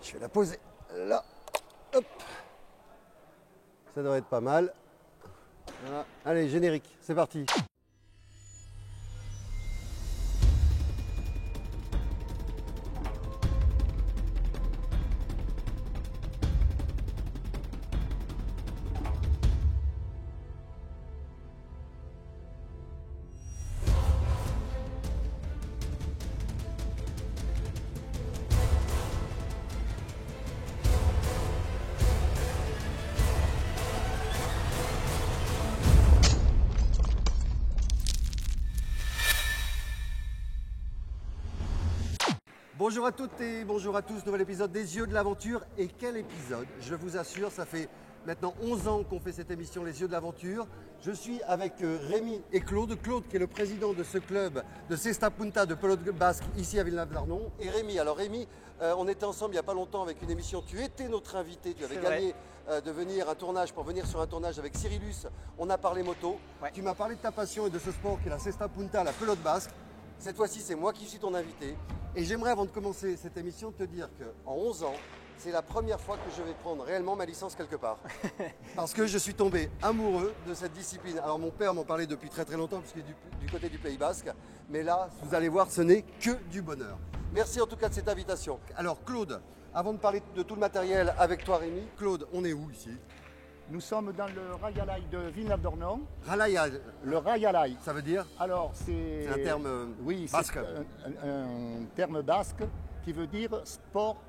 Je vais la poser là. Hop. Ça devrait être pas mal. Voilà. Allez, générique, c'est parti. Bonjour à toutes et bonjour à tous, nouvel épisode des Yeux de l'Aventure. Et quel épisode, je vous assure, ça fait maintenant 11 ans qu'on fait cette émission Les Yeux de l'Aventure. Je suis avec Rémi et Claude. Claude qui est le président de ce club de Cesta Punta de pelote basque ici à Villeneuve-d'Arnon. Et Rémi, alors Rémi, on était ensemble il n'y a pas longtemps avec une émission, tu étais notre invité, tu avais gagné de venir un tournage pour venir sur un tournage avec Cyrilus. On a parlé moto, tu m'as parlé de ta passion et de ce sport qui est la Cesta Punta, la pelote basque. Cette fois-ci, c'est moi qui suis ton invité. Et j'aimerais, avant de commencer cette émission, te dire qu'en 11 ans, c'est la première fois que je vais prendre réellement ma licence quelque part. Parce que je suis tombé amoureux de cette discipline. Alors mon père m'en parlait depuis très très longtemps, puisqu'il est du côté du Pays Basque. Mais là, vous allez voir, ce n'est que du bonheur. Merci en tout cas de cette invitation. Alors Claude, avant de parler de tout le matériel avec toi Rémi, Claude, on est où ici ? Nous sommes dans le Rayalay de Villeneuve-d'Ornon. Rayalay. Le Rayalay. Ça veut dire ? Alors, c'est un terme basque. C'est un terme basque qui veut dire sport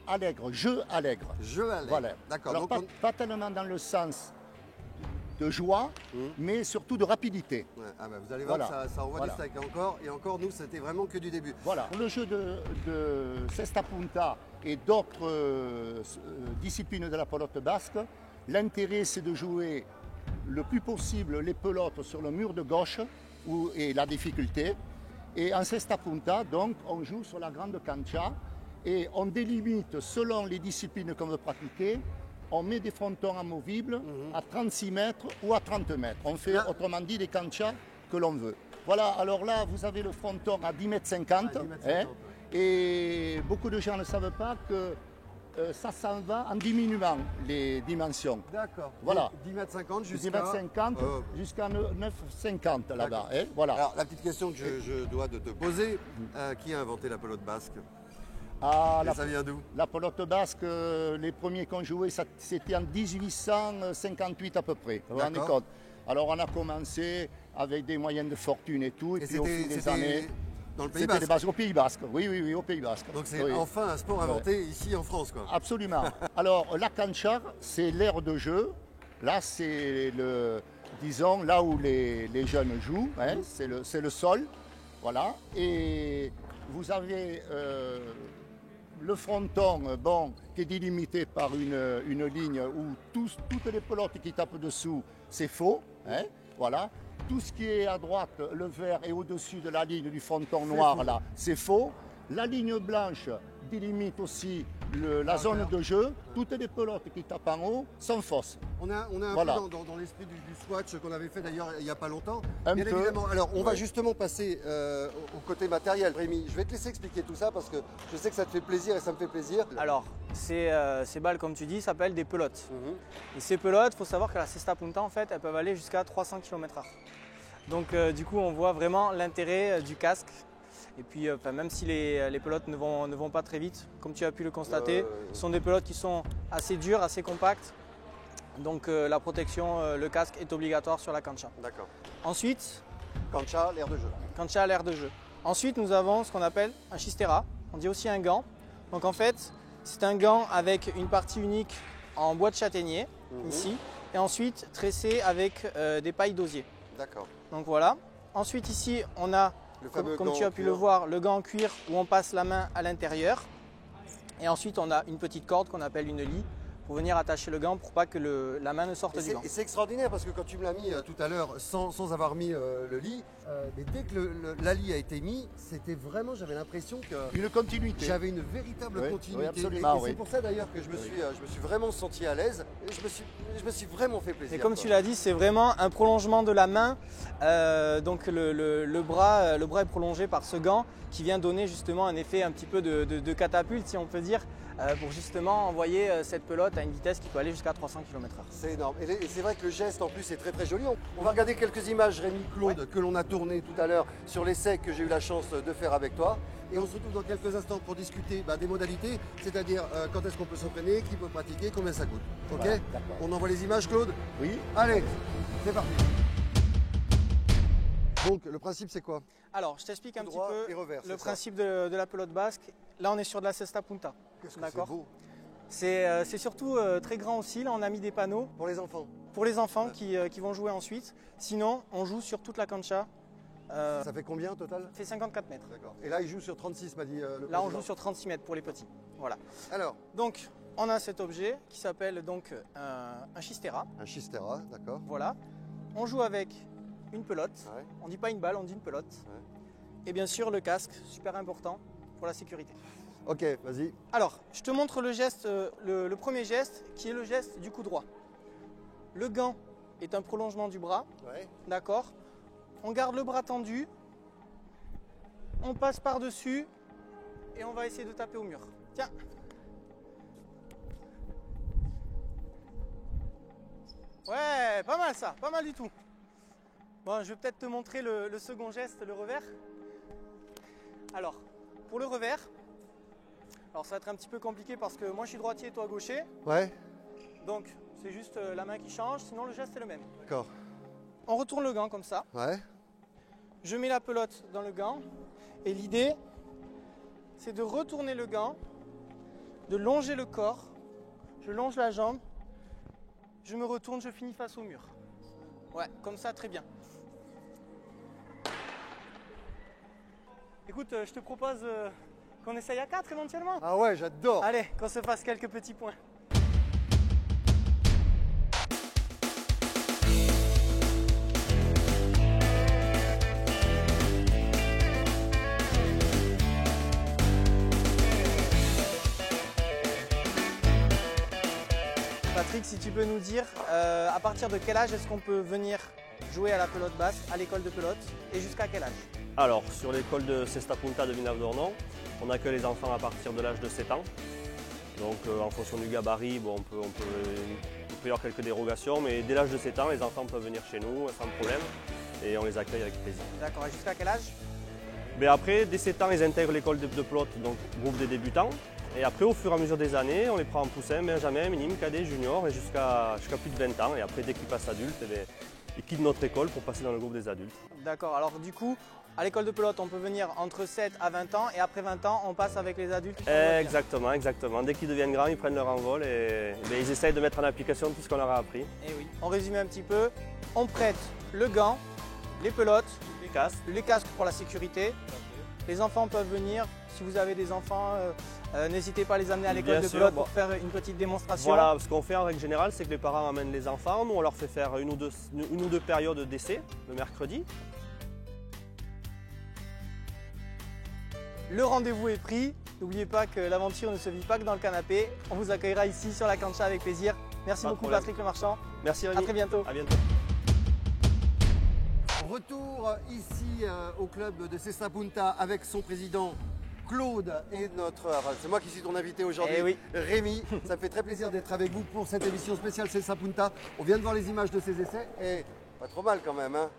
allègre, jeu allègre. Jeu allègre. Voilà. D'accord. Alors, donc pas tellement dans le sens de joie, mais surtout de rapidité. Ouais. Ah bah vous allez voir, voilà. ça envoie du steak. Et encore, nous, c'était vraiment que du début. Voilà. Le jeu de Cesta Punta et d'autres disciplines de la pelote basque, l'intérêt, c'est de jouer le plus possible les pelotes sur le mur de gauche, et la difficulté. Et en Cesta Punta, donc, on joue sur la grande cancha et on délimite selon les disciplines qu'on veut pratiquer. On met des frontons amovibles à 36 mètres ou à 30 mètres. On fait, autrement dit, des canchas que l'on veut. Voilà, alors là, vous avez le fronton à 10,50 mètres. 10,50 mètres. Et beaucoup de gens ne savent pas que ça s'en va en diminuant les dimensions. D'accord. Voilà. 10,50 jusqu'à 9,50 là-bas. Voilà. Alors, la petite question que je dois de te poser, qui a inventé la pelote basque ? Ça vient d'où ? La pelote basque, les premiers qu'on jouait, c'était en 1858 à peu près. Vous vous rendez compte ? Alors on a commencé avec des moyens de fortune et tout, et puis au fil des années... Dans le Pays Basque. Au Pays Basque, oui, au Pays Basque. Donc c'est enfin un sport inventé ici en France, quoi. Absolument. Alors la cancha, c'est l'aire de jeu. Là, c'est disons, là où les jeunes jouent, c'est le sol. Voilà. Et vous avez le fronton, qui est délimité par une ligne où toutes les pelotes qui tapent dessous, c'est faux. Voilà. Tout ce qui est à droite, le vert, et au-dessus de la ligne du fronton noir, là, c'est faux. La ligne blanche délimite aussi la zone de jeu. Toutes les pelotes qui tapent en haut sont fausses. On a un peu dans l'esprit du swatch qu'on avait fait d'ailleurs il n'y a pas longtemps. Bien évidemment. Alors on va justement passer au côté matériel. Rémi, je vais te laisser expliquer tout ça parce que je sais que ça te fait plaisir et ça me fait plaisir. Alors, ces balles, comme tu dis, s'appellent des pelotes. Et ces pelotes, il faut savoir que la Cesta Punta, en fait, elles peuvent aller jusqu'à 300 km/h. Donc du coup, on voit vraiment l'intérêt du casque. Et puis, même si les pelotes ne vont pas très vite, comme tu as pu le constater, ce sont des pelotes qui sont assez dures, assez compactes. Donc la protection, le casque est obligatoire sur la cancha. D'accord. Ensuite, cancha, l'aire de jeu. Cancha, l'aire de jeu. Ensuite, nous avons ce qu'on appelle un chistera. On dit aussi un gant. Donc en fait, c'est un gant avec une partie unique en bois de châtaignier, ici, et ensuite tressé avec des pailles d'osier. D'accord. Donc voilà. Ensuite ici, on a, comme tu as pu le voir, le gant en cuir où on passe la main à l'intérieur. Et ensuite, on a une petite corde qu'on appelle une lie pour venir attacher le gant pour pas que la main ne sorte du gant. Et c'est extraordinaire parce que quand tu me l'as mis tout à l'heure sans avoir mis le lit, mais dès que la lit a été mis, c'était vraiment, j'avais l'impression que Une continuité. j'avais une véritable Oui, continuité. oui, absolument, et c'est oui. pour ça d'ailleurs que je me suis vraiment senti à l'aise et je me suis vraiment fait plaisir. Et comme quoi. tu l'as dit, c'est vraiment un prolongement de la main. Donc le bras est prolongé par ce gant qui vient donner justement un effet un petit peu de catapulte, si on peut dire, pour justement envoyer cette pelote à une vitesse qui peut aller jusqu'à 300 km/h. C'est énorme. Et c'est vrai que le geste en plus est très très joli. On va regarder quelques images, Rémi, Claude, que l'on a tournées tout à l'heure sur l'essai que j'ai eu la chance de faire avec toi. Et on se retrouve dans quelques instants pour discuter des modalités, c'est-à-dire quand est-ce qu'on peut s'entraîner, qui peut pratiquer, combien ça coûte. Ok? Voilà, d'accord. On envoie les images, Claude? Oui. Allez, c'est parti. Donc le principe c'est quoi? Alors, je t'explique un petit Droit peu et revers, c'est le ça. principe de la pelote basque. Là, on est sur de la cesta punta. Qu'est-ce que D'accord. c'est beau. C'est surtout très grand aussi. Là, on a mis des panneaux Pour les enfants. pour les enfants qui vont jouer ensuite. Sinon, on joue sur toute la cancha. Ça fait combien au total? Ça fait 54 mètres. D'accord. Et là il joue sur 36 m'a dit le Là, on président. joue sur 36 mètres pour les petits. Voilà. Alors, Donc, on a cet objet qui s'appelle donc un chistera. un chistera, d'accord. Voilà. On joue avec une pelote. Ouais. On dit pas une balle, on dit une pelote. Ouais. Et bien sûr, le casque, super important pour la sécurité. Ok, vas-y. Alors, je te montre le geste, le premier geste, qui est le geste du coup droit. Le gant est un prolongement du bras, Ouais. d'accord? On garde le bras tendu, on passe par-dessus et on va essayer de taper au mur. Tiens. Ouais, pas mal ça, pas mal du tout. Bon, je vais peut-être te montrer le second geste, le revers. Alors, pour le revers, alors ça va être un petit peu compliqué parce que moi je suis droitier et toi gaucher. Ouais, Donc c'est juste la main qui change, sinon le geste est le même. d'accord. On retourne le gant comme ça. Ouais. Je mets la pelote dans le gant. Et l'idée, c'est de retourner le gant, de longer le corps. Je longe la jambe, je me retourne, je finis face au mur. Ouais, comme ça, très bien. Écoute, je te propose qu'on essaye à 4 éventuellement. Ah ouais, j'adore. Allez, qu'on se fasse quelques petits points. Patrick, si tu peux nous dire à partir de quel âge est-ce qu'on peut venir jouer à la pelote basse, à l'école de pelote, et jusqu'à quel âge? Alors, sur l'école de Cesta Punta de Villeneuve-d'Ornon, on accueille les enfants à partir de l'âge de 7 ans. Donc, en fonction du gabarit, bon, il peut y avoir quelques dérogations, mais dès l'âge de 7 ans, les enfants peuvent venir chez nous sans problème et on les accueille avec plaisir. D'accord, et jusqu'à quel âge? Mais après, dès 7 ans, ils intègrent l'école de pelote, donc groupe des débutants. Et après, au fur et à mesure des années, on les prend en poussin, benjamin, minime, cadet, junior, et jusqu'à plus de 20 ans. Et après, dès qu'ils passent adultes, eh bien, ils quittent notre école pour passer dans le groupe des adultes. D'accord, alors du coup, à l'école de pelote, on peut venir entre 7 à 20 ans, et après 20 ans, on passe avec les adultes. Exactement, exactement. Dès qu'ils deviennent grands, ils prennent leur envol et ils essayent de mettre en application tout ce qu'on leur a appris. Et oui. On résume un petit peu, on prête le gant, les pelotes, les casques pour la sécurité. Les enfants peuvent venir, si vous avez des enfants, n'hésitez pas à les amener à l'école Bien de sûr, pelote bon. pour faire une petite démonstration. Voilà, ce qu'on fait en règle générale, c'est que les parents amènent les enfants. Nous, on leur fait faire une ou deux périodes d'essai le mercredi. Le rendez-vous est pris. N'oubliez pas que l'aventure ne se vit pas que dans le canapé. On vous accueillera ici sur la cancha avec plaisir. Merci Pas de beaucoup problème. Patrick Le Marchand. Merci Rémi. À très bientôt. À bientôt. Retour ici au club de Cesta Punta avec son président Claude et c'est moi qui suis ton invité aujourd'hui, Eh oui. Rémi. Ça me fait très plaisir d'être avec vous pour cette émission spéciale Cesta Punta. On vient de voir les images de ces essais et pas trop mal quand même. Hein.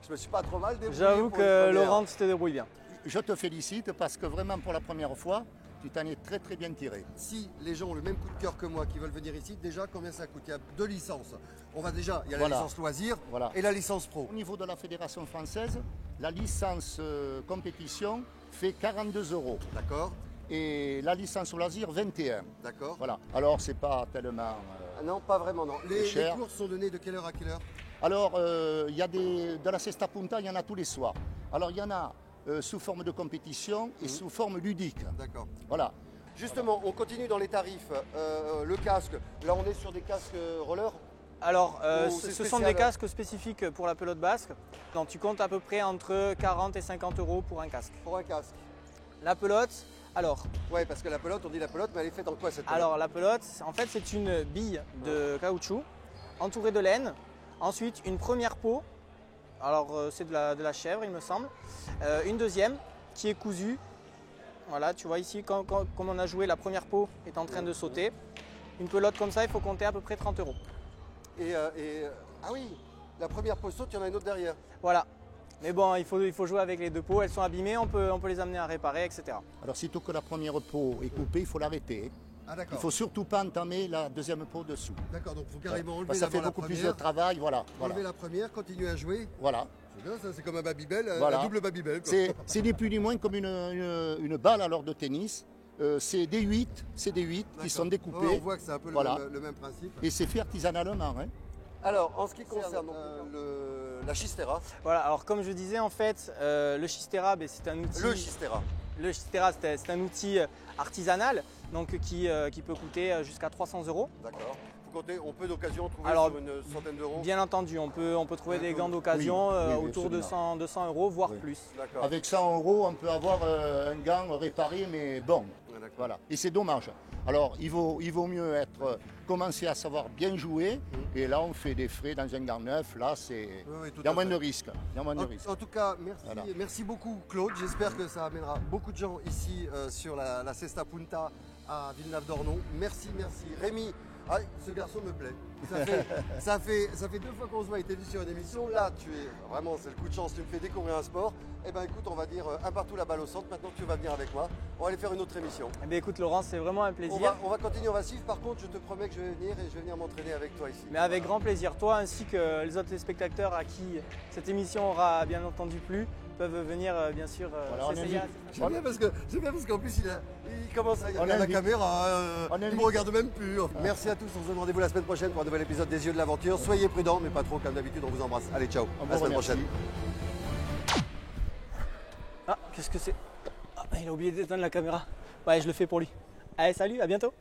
Je me suis pas trop mal débrouillé. J'avoue pour une que première. Laurent, tu te débrouilles bien. Je te félicite parce que vraiment pour la première fois, tu t'en es très très bien tiré. Si les gens ont le même coup de cœur que moi qui veulent venir ici, déjà combien ça coûte? Il y a 2 licences. Il y a Voilà. la licence loisir Voilà. et la licence pro. Au niveau de la Fédération française, la licence compétition fait 42 € D'accord, et la licence loisir 21. d'accord. Voilà. Alors c'est pas tellement. Ah non, pas vraiment non. Les cher. cours sont donnés de quelle heure à quelle heure? Alors il y a de la Cesta Punta, il y en a tous les soirs. Alors il y en a sous forme de compétition et sous forme ludique. D'accord. Voilà. Justement, on continue dans les tarifs. Le casque, là on est sur des casques roller. Alors, Oh, ce c'est sont spécial. des casques spécifiques pour la pelote basque. Donc, tu comptes à peu près entre 40 et 50 euros pour un casque. Pour un casque. La pelote, alors, Ouais, parce que la pelote, on dit la pelote, mais elle est faite en quoi cette pelote? alors la pelote, en fait, c'est une bille de caoutchouc entourée de laine. Ensuite, une première peau. Alors, c'est de la chèvre, il me semble. Une deuxième qui est cousue. Voilà, tu vois ici, comme on a joué, la première peau est en train de sauter. Une pelote comme ça, il faut compter à peu près 30 euros. Ah oui, la première peau saute, il y en a une autre derrière. Voilà. Mais bon, il faut jouer avec les deux peaux. Elles sont abîmées, on peut les amener à réparer, etc. Alors, sitôt que la première peau est coupée, il faut l'arrêter. Ah Il d'accord. ne faut surtout pas entamer la deuxième peau dessous. D'accord, donc il faut carrément enlever Parce que ça fait d'abord la beaucoup plus de première, travail. Voilà. enlever la première, continuer à jouer. Voilà. C'est bien ça, c'est comme un Babybel, Voilà. un double Babybel. quoi. C'est ni plus ni moins comme une balle alors de tennis. C'est des 8, qui D'accord. sont découpés. Ouais, on voit que c'est un peu Voilà. le même principe. Et c'est fait artisanalement. Hein. Alors, en ce qui concerne la Chistera, Voilà, alors comme je disais, en fait, le Chistera, c'est un outil. le Chistera, Le Chistera, c'est un outil artisanal donc qui peut coûter jusqu'à 300 euros. d'accord. Faut compter, on peut d'occasion trouver Alors, sur une centaine d'euros. Bien entendu, on peut trouver des gants d'occasion Oui, oui, autour de absolument. 200 euros, voire Oui. plus. D'accord. Avec 100 euros, on peut avoir un gant réparé, mais bon. Ouais, d'accord. Voilà. Et c'est dommage. Alors, il vaut mieux commencer à savoir bien jouer. Et là, on fait des frais dans un gant neuf. Là, Oui, oui, tout il y a à moins fait. de risques. Il y a moins de risques. En tout cas, merci, Voilà. merci beaucoup Claude. J'espère que ça amènera beaucoup de gens ici sur la Cesta Punta à Villeneuve-d'Ornon. Merci, merci. Rémi, ah, ce garçon me plaît. Ça fait 2 fois qu'on se voit et t'es venu sur une émission. Là, tu es vraiment, c'est le coup de chance, tu me fais découvrir un sport. Eh ben écoute, on va dire un partout la balle au centre. Maintenant, tu vas venir avec moi. On va aller faire une autre émission. Eh bien, écoute Laurent, c'est vraiment un plaisir. On va continuer, on va suivre. Par contre, je te promets que je vais venir et je vais venir m'entraîner avec toi ici. Mais avec grand plaisir. Toi ainsi que les autres spectateurs à qui cette émission aura bien entendu plu peuvent venir bien sûr Voilà, on s'essayer. invite. J'aime bien parce qu'en plus il commence à regarder la invite. caméra, On il me invite. regarde même plus. Merci à tous, on se donne rendez-vous la semaine prochaine pour un nouvel épisode des Yeux de l'Aventure. Soyez prudents, mais pas trop comme d'habitude, on vous embrasse. Allez, ciao, On à la vous semaine remercie. prochaine. Ah, qu'est-ce que c'est? Ah, il a oublié d'éteindre la caméra. Ouais, je le fais pour lui. Allez, salut, à bientôt.